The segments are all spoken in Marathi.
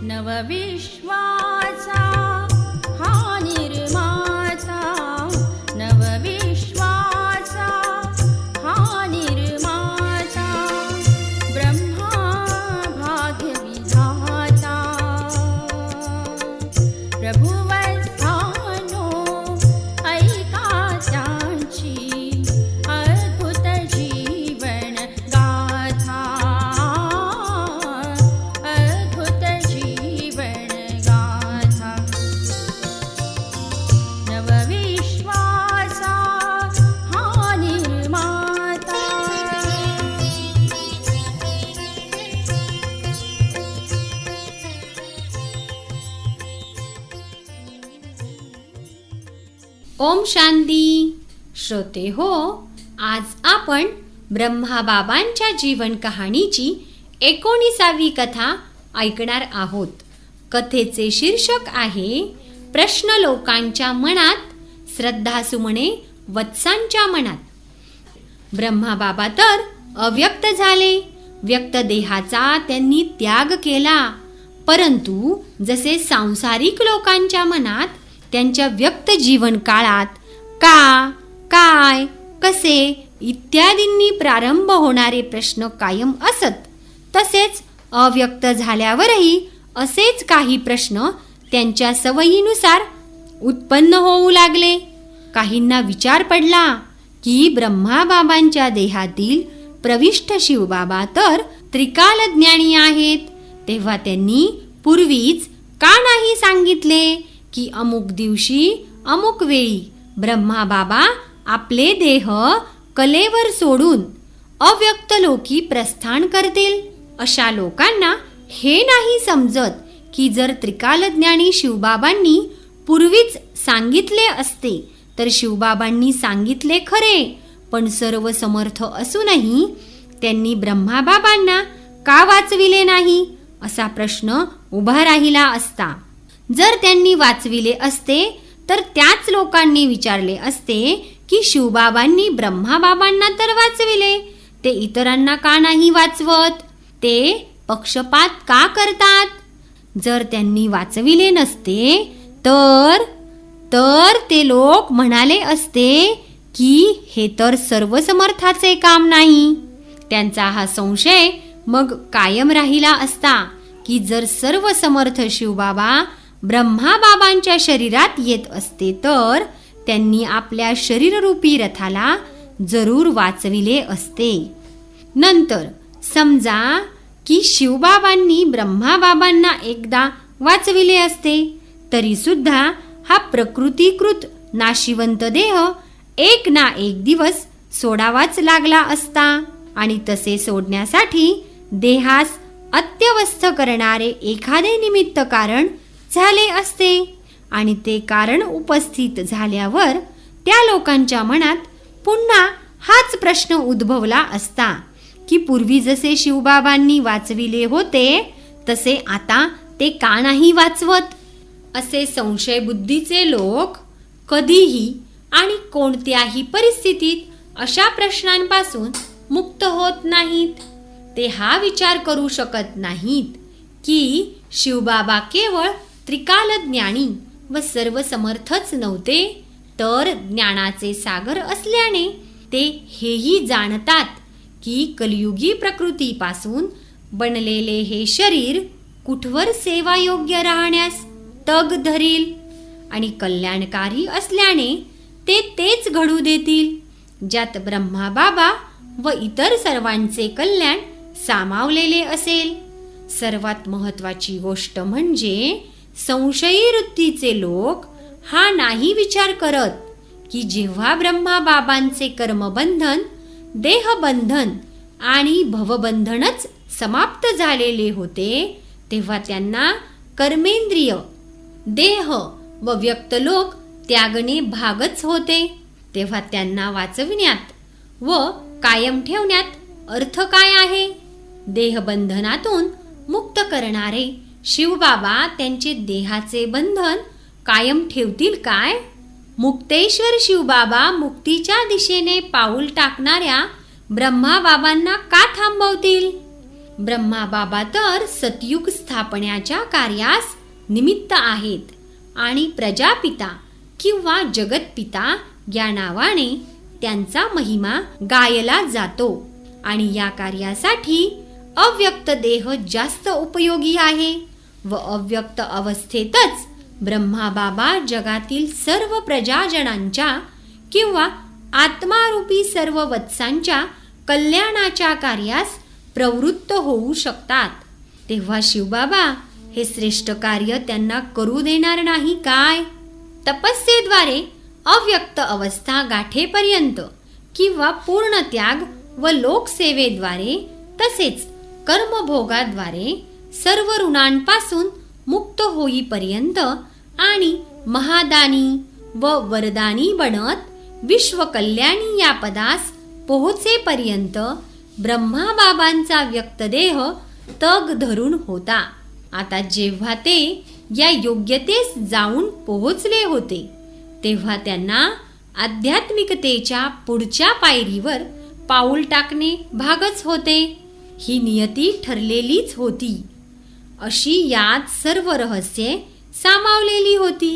नवविश्वाचा हा निर्माता, नवविश्वाचा हा निर्माता, ब्रह्मा भाग्यविधाता, प्रभुवस्थानो ऐका त्यांची अद्भुत जीवन गाथा, अद्भुत जीवन गाथा. नवविश्वाचा हा निर्माता. ओम शांती. श्रोते हो, आज आपण ब्रह्माबाबांच्या जीवन कहाणीची 19वी कथा ऐकणार आहोत. कथेचे शीर्षक आहे प्रश्न लोकांच्या मनात, श्रद्धासुमने वत्सांच्या मनात. ब्रह्माबाबा तर अव्यक्त झाले, व्यक्त देहाचा त्यांनी त्याग केला, परंतु जसे सांसारिक लोकांच्या मनात त्यांच्या व्यक्त जीवन काळात का, काय, कसे इत्यादींनी प्रारंभ होणारे प्रश्न कायम असत, तसेच अव्यक्त झाल्यावरही असेच काही प्रश्न त्यांच्या सवयीनुसार उत्पन्न होऊ लागले. काहींना विचार पडला की ब्रह्माबाबांच्या देहातील प्रविष्ट शिवबाबा तर त्रिकालज्ञानी आहेत, तेव्हा त्यांनी पूर्वीच का नाही सांगितले की अमुक दिवशी अमुक वेळी ब्रह्माबाबा आपले देह कलेवर सोडून अव्यक्त लोकी प्रस्थान करतील. अशा लोकांना हे नाही समजत की जर त्रिकालज्ञानी शिवबाबांनी पूर्वीच सांगितले असते तर शिवबाबांनी सांगितले खरे, पण सर्व समर्थ असूनही त्यांनी ब्रह्माबाबांना का वाचविले नाही, असा प्रश्न उभा राहिला असता. जर त्यांनी वाचविले असते तर त्याच लोकांनी विचारले असते की शिवबाबांनी ब्रह्माबाबांना तर वाचविले, ते इतरांना का नाही वाचवत, ते पक्षपात का करतात. जर त्यांनी वाचविले नसते तर ते लोक म्हणाले असते की हे तर सर्वसमर्थाचे काम नाही. त्यांचा हा संशय मग कायम राहिला असता की जर सर्वसमर्थ शिवबाबा ब्रह्माबाबांच्या शरीरात येत असते तर त्यांनी आपल्या शरीररूपी रथाला जरूर वाचविले असते. नंतर समजा की शिवबाबांनी ब्रह्माबाबांना एकदा वाचविले असते, तरी सुद्धा हा प्रकृतीकृत नाशिवंत देह एक ना एक दिवस सोडावाच लागला असता, आणि तसे सोडण्यासाठी देहास अत्यवस्थ करणारे एखादे निमित्त कारण झाले असते, आणि ते कारण उपस्थित झाल्यावर त्या लोकांच्या मनात पुन्हा हाच प्रश्न उद्भवला असता की पूर्वी जसे शिवबाबांनी वाचविले होते तसे आता ते का नाही वाचवत. असे संशय बुद्धीचे लोक कधीही आणि कोणत्याही परिस्थितीत अशा प्रश्नांपासून मुक्त होत नाहीत. ते हा विचार करू शकत नाहीत की शिवबाबा केवळ त्रिकालज्ञानी व सर्व समर्थच नव्हते, तर ज्ञानाचे सागर असल्याने ते हेही जाणतात की कलियुगी प्रकृतीपासून बनलेले हे शरीर कुठवर सेवायोग्य राहण्यास तग धरील, आणि कल्याणकारी असल्याने ते तेच घडू देतील ज्यात ब्रह्माबाबा व इतर सर्वांचे कल्याण सामावलेले असेल. सर्वात महत्वाची गोष्ट म्हणजे संशयी वृत्तीचे लोक हा नाही विचार करत की जेव्हा ब्रह्माबाबांचे कर्मबंधन, देहबंधन आणि भवबंधनच समाप्त झालेले होते तेव्हा त्यांना कर्मेंद्रिय, देह व व्यक्तलोक त्यागणे भागच होते. तेव्हा त्यांना वाचविण्यात व कायम ठेवण्यात अर्थ काय आहे. देहबंधनातून मुक्त करणारे शिवबाबा त्यांचे देहाचे बंधन कायम ठेवतील काय. मुक्तेश्वर शिवबाबा मुक्तीच्या दिशेने पाऊल टाकणाऱ्या ब्रह्माबाबांना का थांबवतील. ब्रह्माबाबा तर सतयुग स्थापण्याच्या कार्यास निमित्त आहेत आणि प्रजापिता किंवा जगतपिता या नावाने त्यांचा महिमा गायला जातो आणि या कार्यासाठी अव्यक्त देह जास्त उपयोगी आहे व अव्यक्त अवस्थेतच ब्रह्माबाबा जगातील सर्व प्रजाजनांच्या किंवा आत्मारूपी सर्व वत्सांच्या कल्याणाच्या कार्यास प्रवृत्त होऊ शकतात. तेव्हा शिवबाबा हे श्रेष्ठ कार्य त्यांना करू देणार नाही काय? तपस्येद्वारे अव्यक्त अवस्था गाठेपर्यंत किंवा पूर्ण त्याग व लोकसेवेद्वारे तसेच कर्मभोगाद्वारे सर्व ऋणांपासून मुक्त होईपर्यंत आणि महादानी व वरदानी बनत विश्वकल्याणी या पदास पोहोचेपर्यंत ब्रह्माबाबांचा व्यक्तदेह तग धरून होता. आता जेव्हा ते या योग्यतेस जाऊन पोहोचले होते तेव्हा त्यांना आध्यात्मिकतेच्या पुढच्या पायरीवर पाऊल टाकणे भागच होते. ही नियती ठरलेलीच होती. अशी यात सर्व रहस्ये सामावलेली होती.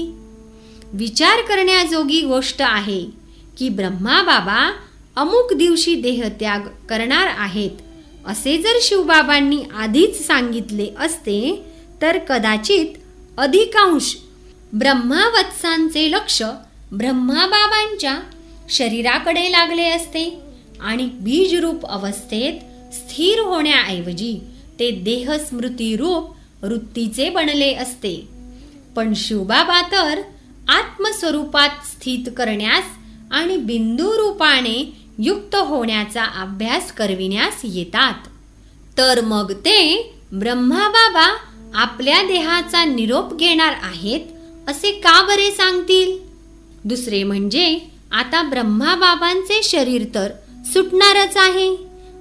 विचार करण्याजोगी गोष्ट आहे की ब्रह्माबाबा अमुक दिवशी देहत्याग करणार आहेत असे जर शिवबाबांनी आधीच सांगितले असते तर कदाचित अधिकांश ब्रह्मावत्सांचे लक्ष ब्रह्माबाबांच्या शरीराकडे लागले असते आणि बीजरूप अवस्थेत स्थिर होण्याऐवजी ते देहस्मृती रूप वृत्तीचे बनले असते. पण शिवबाबा तर आत्मस्वरूपात स्थित करण्यास आणि बिंदू रूपाने युक्त होण्याचा अभ्यास करविण्यास येतात. तर मग ते ब्रह्माबाबा आपल्या देहाचा निरोप घेणार आहेत असे का बरे सांगतील? दुसरे म्हणजे आता ब्रह्माबाबांचे शरीर तर सुटणारच आहे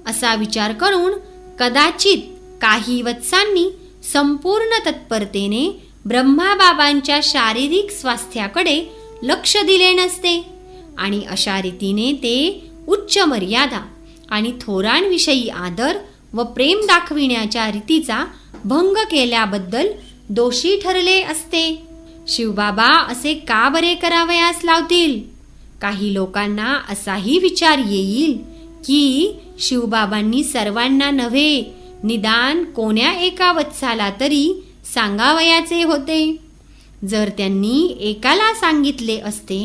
असा विचार करून कदाचित काही वत्सांनी संपूर्ण तत्परतेने ब्रह्माबाबांच्या शारीरिक स्वास्थ्याकडे लक्ष दिले नसते आणि अशा रीतीने ते उच्च मर्यादा आणि थोरांविषयी आदर व प्रेम दाखविण्याच्या रीतीचा भंग केल्याबद्दल दोषी ठरले असते. शिवबाबा असे का बरे करावयास लावतील? काही लोकांना असाही विचार येईल की शिवबाबांनी सर्वांना नव्हे निदान कोण्या एका वत्साला तरी सांगावयाचे होते. जर त्यांनी एकाला सांगितले असते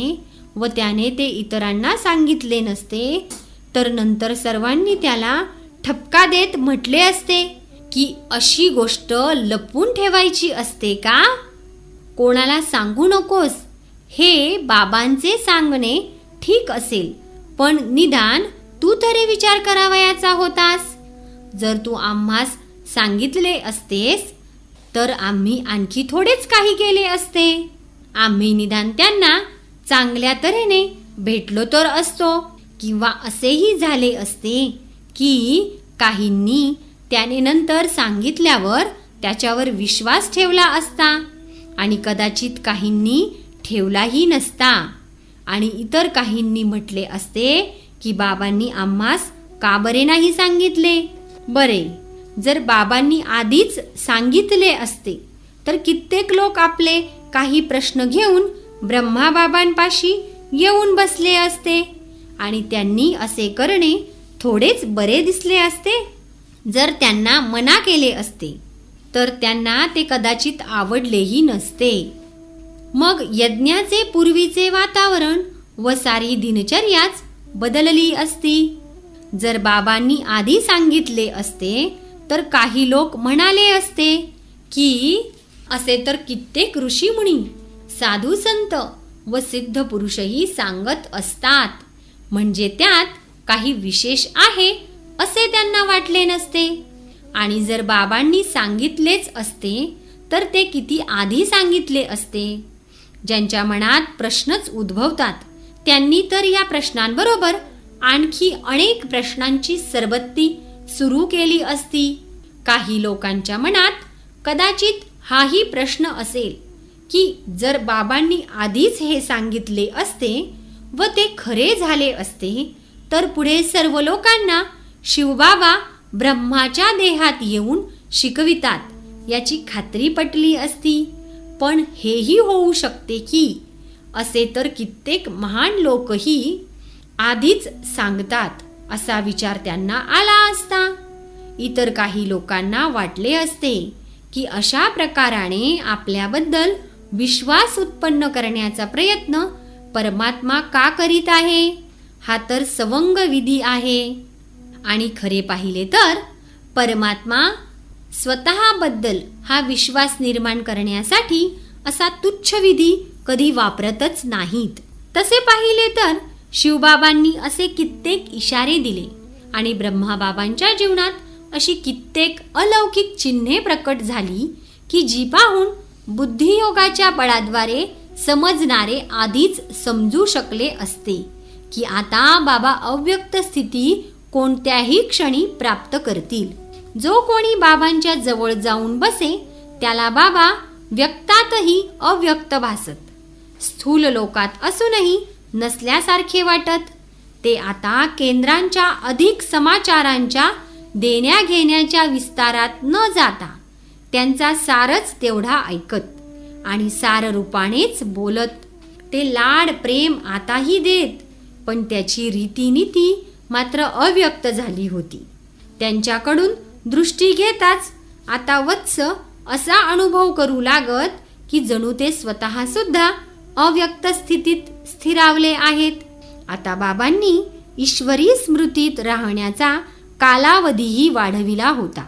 व त्याने ते इतरांना सांगितले नसते तर नंतर सर्वांनी त्याला ठपका देत म्हटले असते की अशी गोष्ट लपवून ठेवायची असते का? कोणाला सांगू नकोस हे बाबांचे सांगणे ठीक असेल, पण निदान तू तरी विचार करावयाचा होतास. जर तू आम्हास सांगितले असतेस तर आम्ही आणखी थोडेच काही केले असते. आम्ही निदान त्यांना चांगल्या तऱ्हेने भेटलो तर असतो किंवा असेही झाले असते की काहींनी त्याने नंतर सांगितल्यावर त्याच्यावर विश्वास ठेवला असता आणि कदाचित काहींनी ठेवलाही नसता आणि इतर काहींनी म्हटले असते की बाबांनी आम्हास का बरे नाही सांगितले. बरे, जर बाबांनी आधीच सांगितले असते तर कित्येक लोक आपले काही प्रश्न घेऊन ब्रह्माबाबांपाशी येऊन बसले असते आणि त्यांनी असे करणे थोडेच बरे दिसले असते. जर त्यांना मना केले असते तर त्यांना ते कदाचित आवडलेही नसते. मग यज्ञाचे पूर्वीचे वातावरण व सारी दिनचर्याच बदलली असती. जर बाबांनी आधी सांगितले असते तर काही लोक म्हणाले असते की असे तर कित्येक ऋषीमुनी, साधू संत व सिद्ध पुरुषही सांगत असतात, म्हणजे त्यात काही विशेष आहे असे त्यांना वाटले नसते. आणि जर बाबांनी सांगितलेच असते तर ते किती आधी सांगितले असते. ज्यांच्या मनात प्रश्नच उद्भवतात त्यांनी तर या प्रश्नांबरोबर आणखी अनेक प्रश्नांची सरबत्ती सुरू केली असती. काही लोकांच्या मनात कदाचित हाही प्रश्न असेल की जर बाबांनी आधीच हे सांगितले असते व ते खरे झाले असते तर पुढे सर्व लोकांना शिवबाबा ब्रह्माच्या देहात येऊन शिकवितात याची खात्री पटली असती. पण हेही होऊ शकते की असे तर कित्येक महान लोकही आधीच सांगतात असा विचार त्यांना आला असता. इतर काही लोकांना वाटले असते की अशा प्रकाराने आपल्याबद्दल विश्वास उत्पन्न करण्याचा प्रयत्न परमात्मा का करीत आहे. हा तर सवंग विधी आहे. आणि खरे पाहिले तर परमात्मा स्वतःबद्दल हा विश्वास निर्माण करण्यासाठी असा तुच्छ विधी कधी वापरतच नाहीत. तसे पाहिले तर शिवबाबांनी असे कित्येक इशारे दिले आणि ब्रह्माबाबांच्या जीवनात अशी कित्येक अलौकिक चिन्हे प्रकट झाली की जी पाहून बुद्धियोगाच्या बळाद्वारे समजणारे आधीच समजू शकले असते की आता बाबा अव्यक्त स्थिती कोणत्याही क्षणी प्राप्त करतील. जो कोणी बाबांच्या जवळ जाऊन बसे त्याला बाबा व्यक्तातही अव्यक्त भासत. स्थूल लोकात असूनही नसल्यासारखे वाटत. ते आता केंद्रांच्या अधिक समाचारांच्या देण्या घेण्याच्या विस्तारात न जाता त्यांचा सारच तेवढा ऐकत आणि सार रूपानेच बोलत. ते लाड प्रेम आताही देत, पण त्याची रीतीनीती मात्र अव्यक्त झाली होती. त्यांच्याकडून दृष्टी घेताच आता वत्स असा अनुभव करू लागत की जणू ते स्वतः सुद्धा अव्यक्त स्थितीत स्थिरावले आहेत. आता बाबांनी ईश्वरी स्मृतीत राहण्याचा कालावधीही वाढविला होता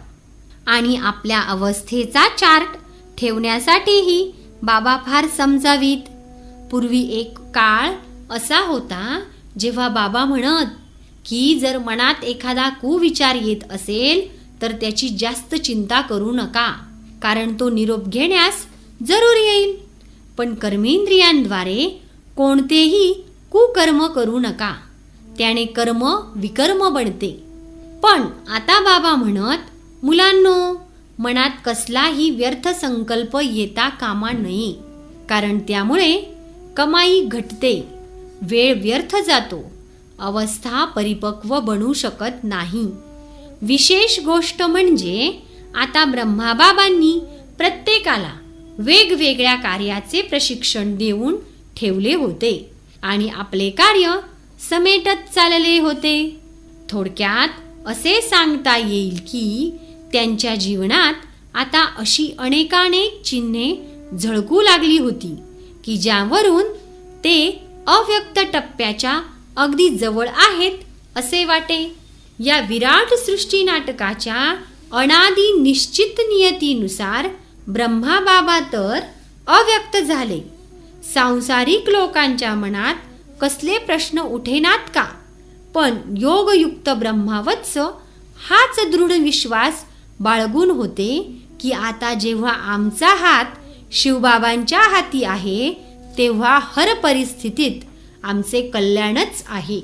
आणि आपल्या अवस्थेचा चार्ट ठेवण्यासाठीही बाबा फार समजावीत. पूर्वी एक काळ असा होता जेव्हा बाबा म्हणत की जर मनात एखादा कुविचार येत असेल तर त्याची जास्त चिंता करू नका, कारण तो निरोप घेण्यास जरूर येईल. पण कर्मेंद्रियांद्वारे कोणतेही कुकर्म करू नका, त्याने कर्म विकर्म बनते. पण आता बाबा म्हणत, मुलांनो, मनात कसलाही व्यर्थ संकल्प येता कामा नये, कारण त्यामुळे कमाई घटते, वेळ व्यर्थ जातो, अवस्था परिपक्व बनू शकत नाही. विशेष गोष्ट म्हणजे आता ब्रह्माबाबांनी प्रत्येकाला वेगवेगळ्या कार्याचे प्रशिक्षण देऊन ठेवले होते आणि आपले कार्य समेटत चालले होते. थोडक्यात असे सांगता येईल की त्यांच्या जीवनात आता अशी अनेकानेक चिन्हे झळकू लागली होती की ज्यावरून ते अव्यक्त टप्प्याच्या अगदी जवळ आहेत असे वाटे. या विराट सृष्टी नाटकाच्या अनादि निश्चित नियतीनुसार ब्रह्माबाबा तर अव्यक्त झाले. सांसारिक लोकांच्या मनात कसले प्रश्न उठेनात का, पण योगयुक्त ब्रह्मावत्स हाच दृढ विश्वास बाळगून होते की आता जेव्हा आमचा हात शिवबाबांच्या हाती आहे तेव्हा हर परिस्थितीत आमचे कल्याणच आहे.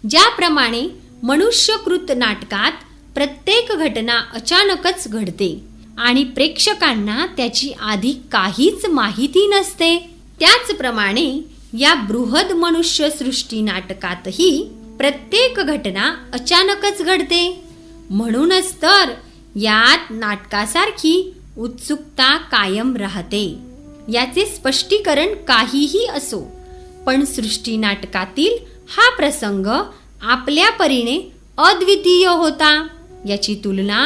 ज्याप्रमाणे मनुष्यकृत नाटकात प्रत्येक घटना अचानकच घडते आणि प्रेक्षकांना त्याची आधी काहीच माहिती नसते, त्याचप्रमाणे या बृहद मनुष्य सृष्टी नाटकातही प्रत्येक घटना अचानकच घडते. म्हणूनच तर यात नाटकासारखी उत्सुकता कायम राहते. याचे स्पष्टीकरण काहीही असो, पण सृष्टी नाटकातील हा प्रसंग आपल्या परीने अद्वितीय होता. याची तुलना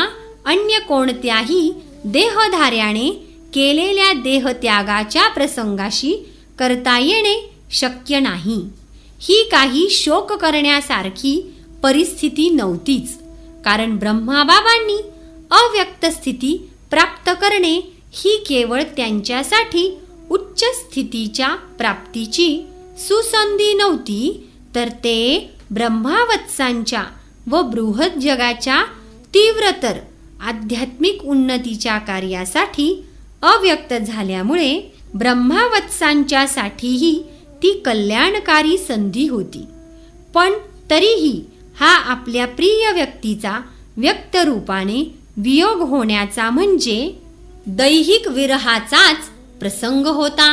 अन्य कोणत्याही देहधार्याने केलेल्या देहत्यागाच्या प्रसंगाशी करता येणे शक्य नाही. ही काही शोक करण्यासारखी परिस्थिती नव्हतीच, कारण ब्रह्माबाबांनी अव्यक्त स्थिती प्राप्त करणे ही केवळ त्यांच्यासाठी उच्च स्थितीच्या प्राप्तीची सुसंधी नव्हती, तर ते ब्रह्मावत्सांच्या व बृहद जगाच्या तीव्रतर आध्यात्मिक उन्नतीच्या कार्यासाठी अव्यक्त झाल्यामुळे ब्रह्मावत्सांच्यासाठीही ती कल्याणकारी संधी होती. पण तरीही हा आपल्या प्रिय व्यक्तीचा व्यक्त रूपाने वियोग होण्याचा म्हणजे दैहिक विरहाचाच प्रसंग होता.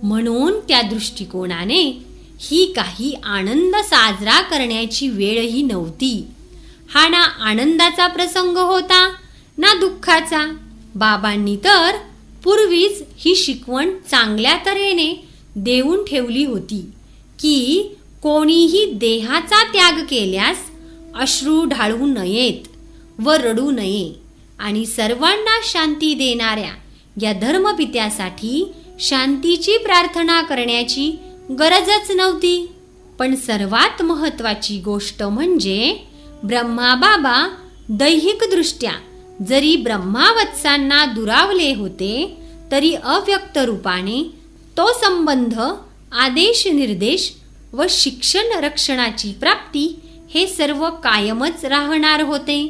म्हणून त्या दृष्टिकोनाने ही काही आनंद साजरा करण्याची वेळही नव्हती. हा ना आनंदाचा प्रसंग होता ना दुःखाचा. बाबांनी तर पूर्वीच ही शिकवण चांगल्या तऱ्हेने देऊन ठेवली होती की कोणीही देहाचा त्याग केल्यास अश्रू ढाळू नयेत व रडू नये आणि सर्वांना शांती देणाऱ्या या धर्मपित्यासाठी शांतीची प्रार्थना करण्याची गरजच नव्हती. पण सर्वात महत्त्वाची गोष्ट म्हणजे ब्रह्माबाबा दैहिकदृष्ट्या जरी ब्रह्मावत्सांना दुरावले होते तरी अव्यक्त रूपाने तो संबंध, आदेश निर्देश व शिक्षण रक्षणाची प्राप्ती हे सर्व कायमच राहणार होते.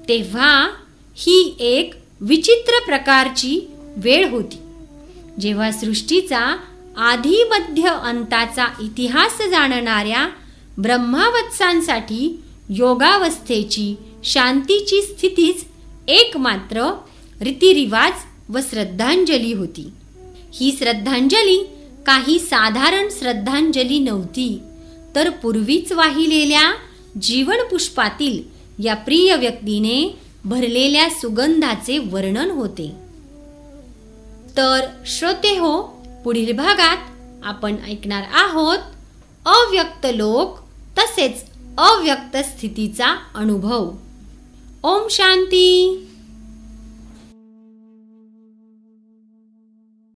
तेव्हा ही एक विचित्र प्रकारची वेळ होती जेव्हा सृष्टीचा आधी मध्य अंताचा इतिहास जाणणाऱ्या ब्रह्मावत्सांसाठी योगावस्थेची शांतीची स्थितीच एकमात्र रीतिरिवाज व श्रद्धांजली होती. ही श्रद्धांजली काही साधारण श्रद्धांजली नव्हती, तर पूर्वीच वाहिलेल्या जीवनपुष्पातील या प्रिय व्यक्तीने भरलेल्या सुगंधाचे वर्णन होते. तर श्रोते हो, पुढील भागात आपण ऐकणार आहोत अव्यक्त लोक तसेच अव्यक्त स्थितीचा अनुभव. ओम शांती.